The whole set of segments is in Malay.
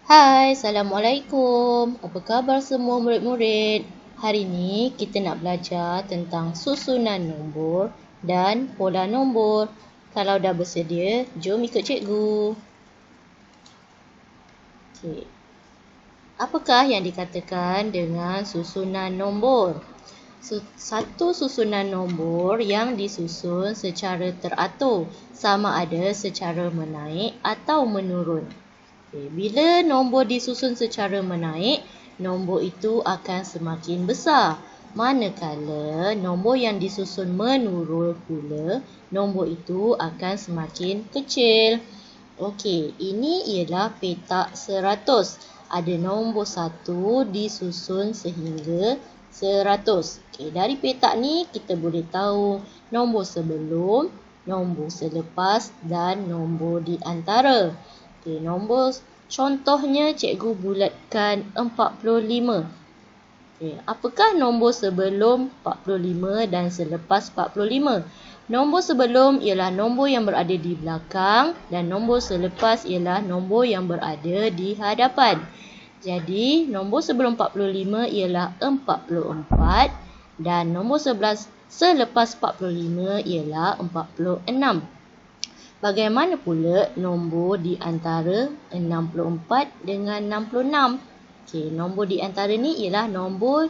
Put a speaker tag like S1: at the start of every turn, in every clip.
S1: Hai, Assalamualaikum. Apa khabar semua murid-murid? Hari ini kita nak belajar tentang susunan nombor dan pola nombor. Kalau dah bersedia, jom ikut cikgu. Okey. Apakah yang dikatakan dengan susunan nombor? Satu susunan nombor yang disusun secara teratur, sama ada secara menaik atau menurun. Bila nombor disusun secara menaik, nombor itu akan semakin besar. Manakala nombor yang disusun menurun pula, nombor itu akan semakin kecil. Okey, ini ialah petak 100. Ada nombor 1 disusun sehingga 100. Okey, dari petak ni kita boleh tahu nombor sebelum, nombor selepas dan nombor di antara. Okey, nombor contohnya cikgu bulatkan 45. Okey, apakah nombor sebelum 45 dan selepas 45? Nombor sebelum ialah nombor yang berada di belakang dan nombor selepas ialah nombor yang berada di hadapan. Jadi, nombor sebelum 45 ialah 44 dan nombor selepas 45 ialah 46. Bagaimana pula nombor di antara 64 dengan 66? Okey, nombor di antara ni ialah nombor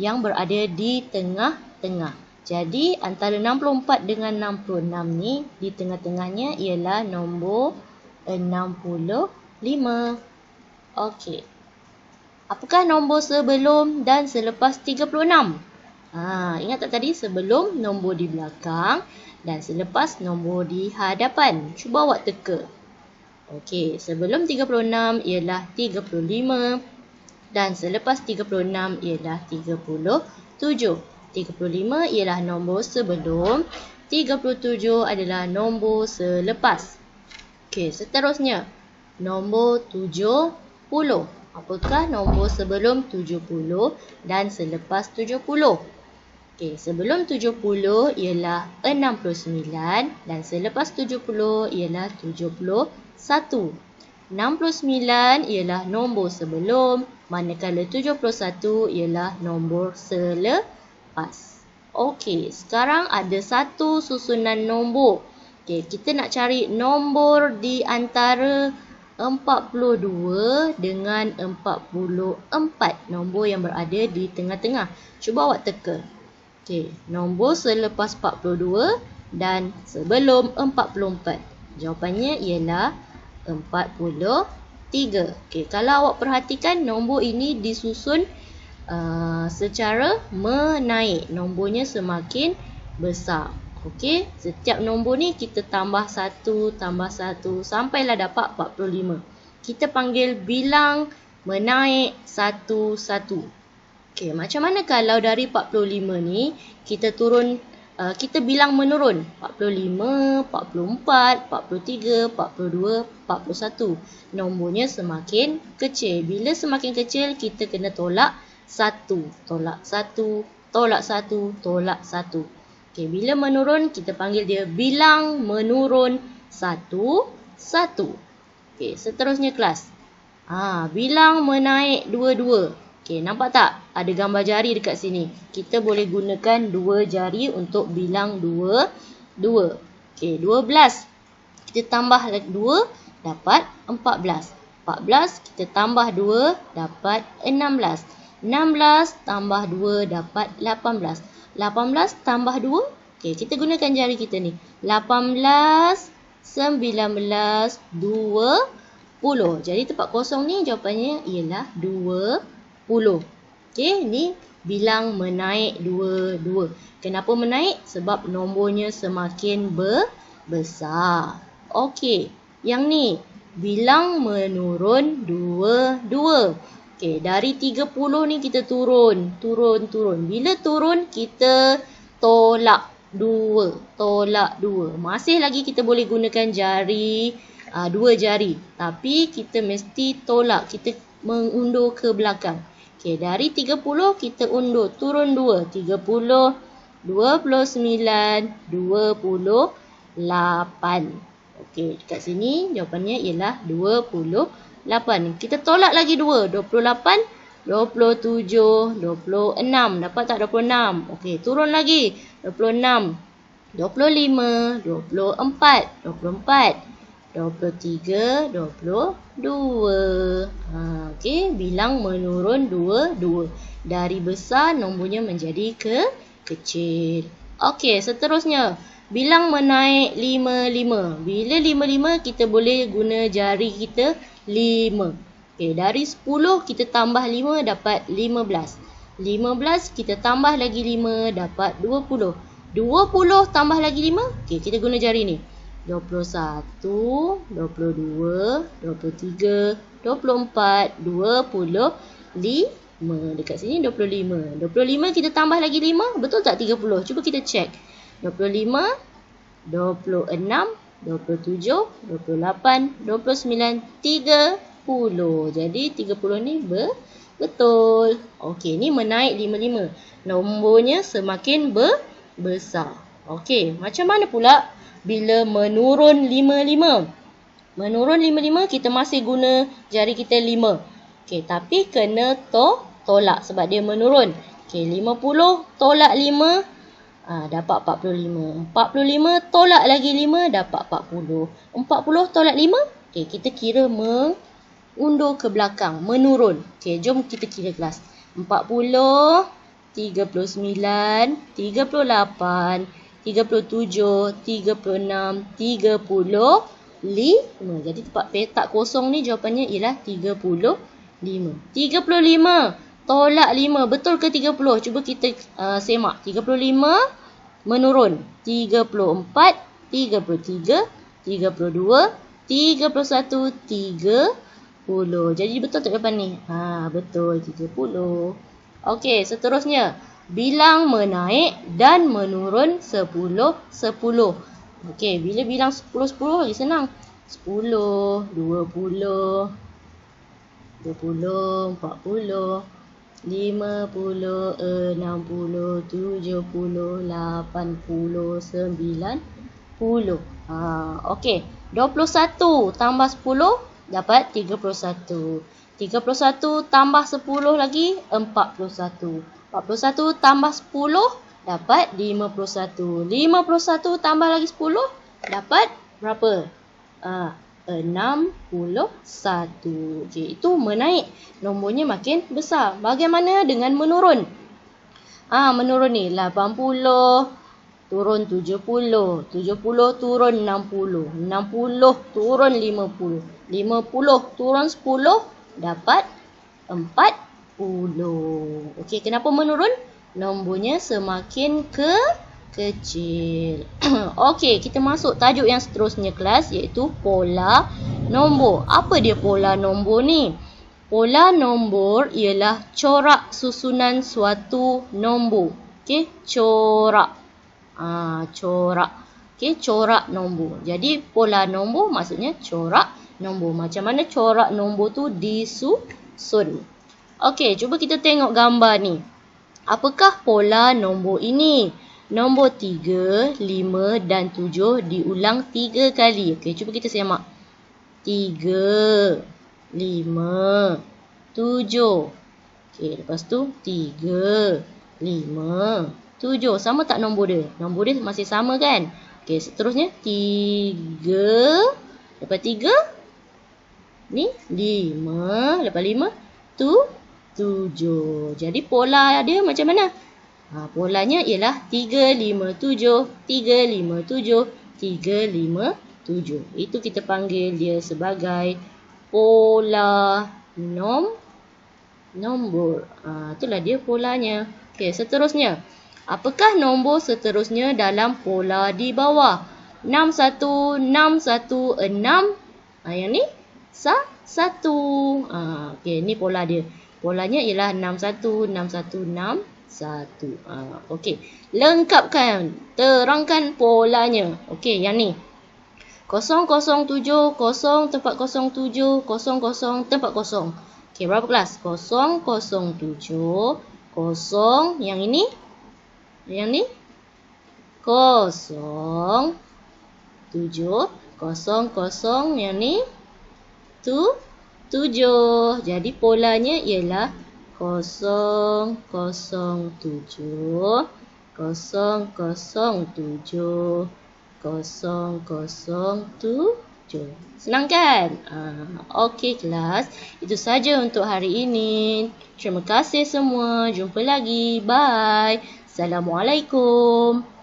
S1: yang berada di tengah-tengah. Jadi, antara 64 dengan 66 ni, di tengah-tengahnya ialah nombor 65. Okey. Apakah nombor sebelum dan selepas 36? Ingat tak tadi sebelum nombor di belakang dan selepas nombor di hadapan. Cuba awak teka. Okey, sebelum 36 ialah 35 dan selepas 36 ialah 37. 35 ialah nombor sebelum, 37 adalah nombor selepas. Okey, seterusnya nombor 70. Apakah nombor sebelum 70 dan selepas 70? Okey, sebelum 70 ialah 69 dan selepas 70 ialah 71. 69 ialah nombor sebelum, manakala 71 ialah nombor selepas. Okey, sekarang ada satu susunan nombor. Okey, kita nak cari nombor di antara 42 dengan 44. Nombor yang berada di tengah-tengah. Cuba awak teka. Okey, nombor selepas 42 dan sebelum 44. Jawapannya ialah 43. Okey, kalau awak perhatikan nombor ini disusun secara menaik. Nombornya semakin besar. Okey, setiap nombor ni kita tambah 1 sampailah dapat 45. Kita panggil bilang menaik 1. Okey, macam mana kalau dari 45 ni kita turun, kita bilang menurun? 45, 44, 43, 42, 41. Nombornya semakin kecil. Bila semakin kecil, kita kena tolak 1. Tolak 1, tolak 1, tolak 1. Okey, bila menurun, kita panggil dia bilang menurun 1. Okey, seterusnya kelas. Bilang menaik 2. Okey, nampak tak? Ada gambar jari dekat sini. Kita boleh gunakan 2 jari untuk bilang 2. Okey, 12. Kita tambah 2, dapat 14. 14, kita tambah 2, dapat 16. 16 tambah 2 dapat 18. 18 tambah 2. Okey, kita gunakan jari kita ni. 18, 19, 20. Jadi tempat kosong ni jawapannya ialah 20. Okey, ni bilang menaik 2. Kenapa menaik? Sebab nombornya semakin besar. Okey, yang ni bilang menurun 2. Okey, dari 30 ni kita turun. Bila turun, kita tolak 2. Masih lagi kita boleh gunakan jari, 2 jari. Tapi kita mesti tolak. Kita mengundur ke belakang. Okey, dari 30 kita undur. Turun 2. 30, 29, 28. Okey, dekat sini jawapannya ialah 28. 8. Kita tolak lagi 2. 28, 27, 26. Dapat tak 26? Okey, turun lagi. 26, 25, 24, 24, 23, 22. Okey, bilang menurun 2, 2. Dari besar nombornya menjadi kecil. Okey, seterusnya. Bilang menaik 5, 5. Bila 5, 5 kita boleh guna jari kita 5. Okey, dari 10 kita tambah 5 dapat 15. 15 kita tambah lagi 5 dapat 20. 20 tambah lagi 5. Okey, kita guna jari ni. 21, 22, 23, 24, 25. Dekat sini 25. 25 kita tambah lagi 5. Betul tak 30? Cuba kita cek. 25, 26, 27, 28, 29, 30. Jadi 30 ni betul. Okey, ni menaik 55. Nombornya semakin besar. Okey, macam mana pula bila menurun 55? Menurun 55 kita masih guna jari kita 5. Okey, tapi kena tolak sebab dia menurun. Okey, 50 tolak 5 dapat 45. 45 tolak lagi 5 dapat 40. 40 tolak 5. Okey, kita kira mengundur ke belakang, menurun. Okey, jom kita kira kelas. 40, 39, 38, 37, 36, 35. Jadi tempat petak kosong ni jawapannya ialah 35. 35 tolak 5. Betul ke 30? Cuba kita semak. 35 menurun. 34, 33, 32, 31, 30. Jadi betul tak jawapan ni? Betul, 30. Okey, seterusnya. Bilang menaik dan menurun 10, 10. Okey, bila bilang 10, 10 lagi senang. 10, 20, 40, 50, 60, 70, 80, 90. Okey. 21 tambah 10 dapat 31. 31 tambah 10 lagi 41. 41 tambah 10 dapat 51. 51 tambah lagi 10 dapat berapa? 61. Okey, itu menaik. Nombornya makin besar. Bagaimana dengan menurun? Menurun ni 80 turun 70. 70 turun 60. 60 turun 50. 50 turun 10 dapat 40. Okey, kenapa menurun? Nombornya semakin kecil. Okey, kita masuk tajuk yang seterusnya kelas, iaitu pola nombor. Apa dia pola nombor ni? Pola nombor ialah corak susunan suatu nombor. Okey, corak. Corak. Okey, corak nombor. Jadi pola nombor maksudnya corak nombor. Macam mana corak nombor tu disusun? Okey, cuba kita tengok gambar ni. Apakah pola nombor ini? Nombor 3, 5 dan 7 diulang 3 kali. Okey, cuba kita semak. 3, 5, 7. Okey, lepas tu 3, 5, 7. Sama tak nombor dia? Nombor dia masih sama kan? Okey, seterusnya 3. Lepas 3 ni 5. Lepas 5 7. Jadi pola dia macam mana? Polanya ialah 3, 5, 7, 3, 5, 7, 3, 5, 7. Itu kita panggil dia sebagai pola nombor. Itulah dia polanya. Okey, seterusnya. Apakah nombor seterusnya dalam pola di bawah? 6, 1, 6, 1, 6. Yang ni 1. Okey, ni pola dia. Polanya ialah 6, 1, 6, 1, 6. 1. Okey. Lengkapkan. Terangkan polanya. Okey, yang ni. 007, 0 tempat 07, 00 tempat 0. Okey, berapa kelas? 007, 0. Yang ini? Yang ni? 07, 00. Yang ni? 7. Jadi polanya ialah 007, 007, 007. Senang kan? Okey kelas. Itu saja untuk hari ini. Terima kasih semua. Jumpa lagi. Bye. Assalamualaikum.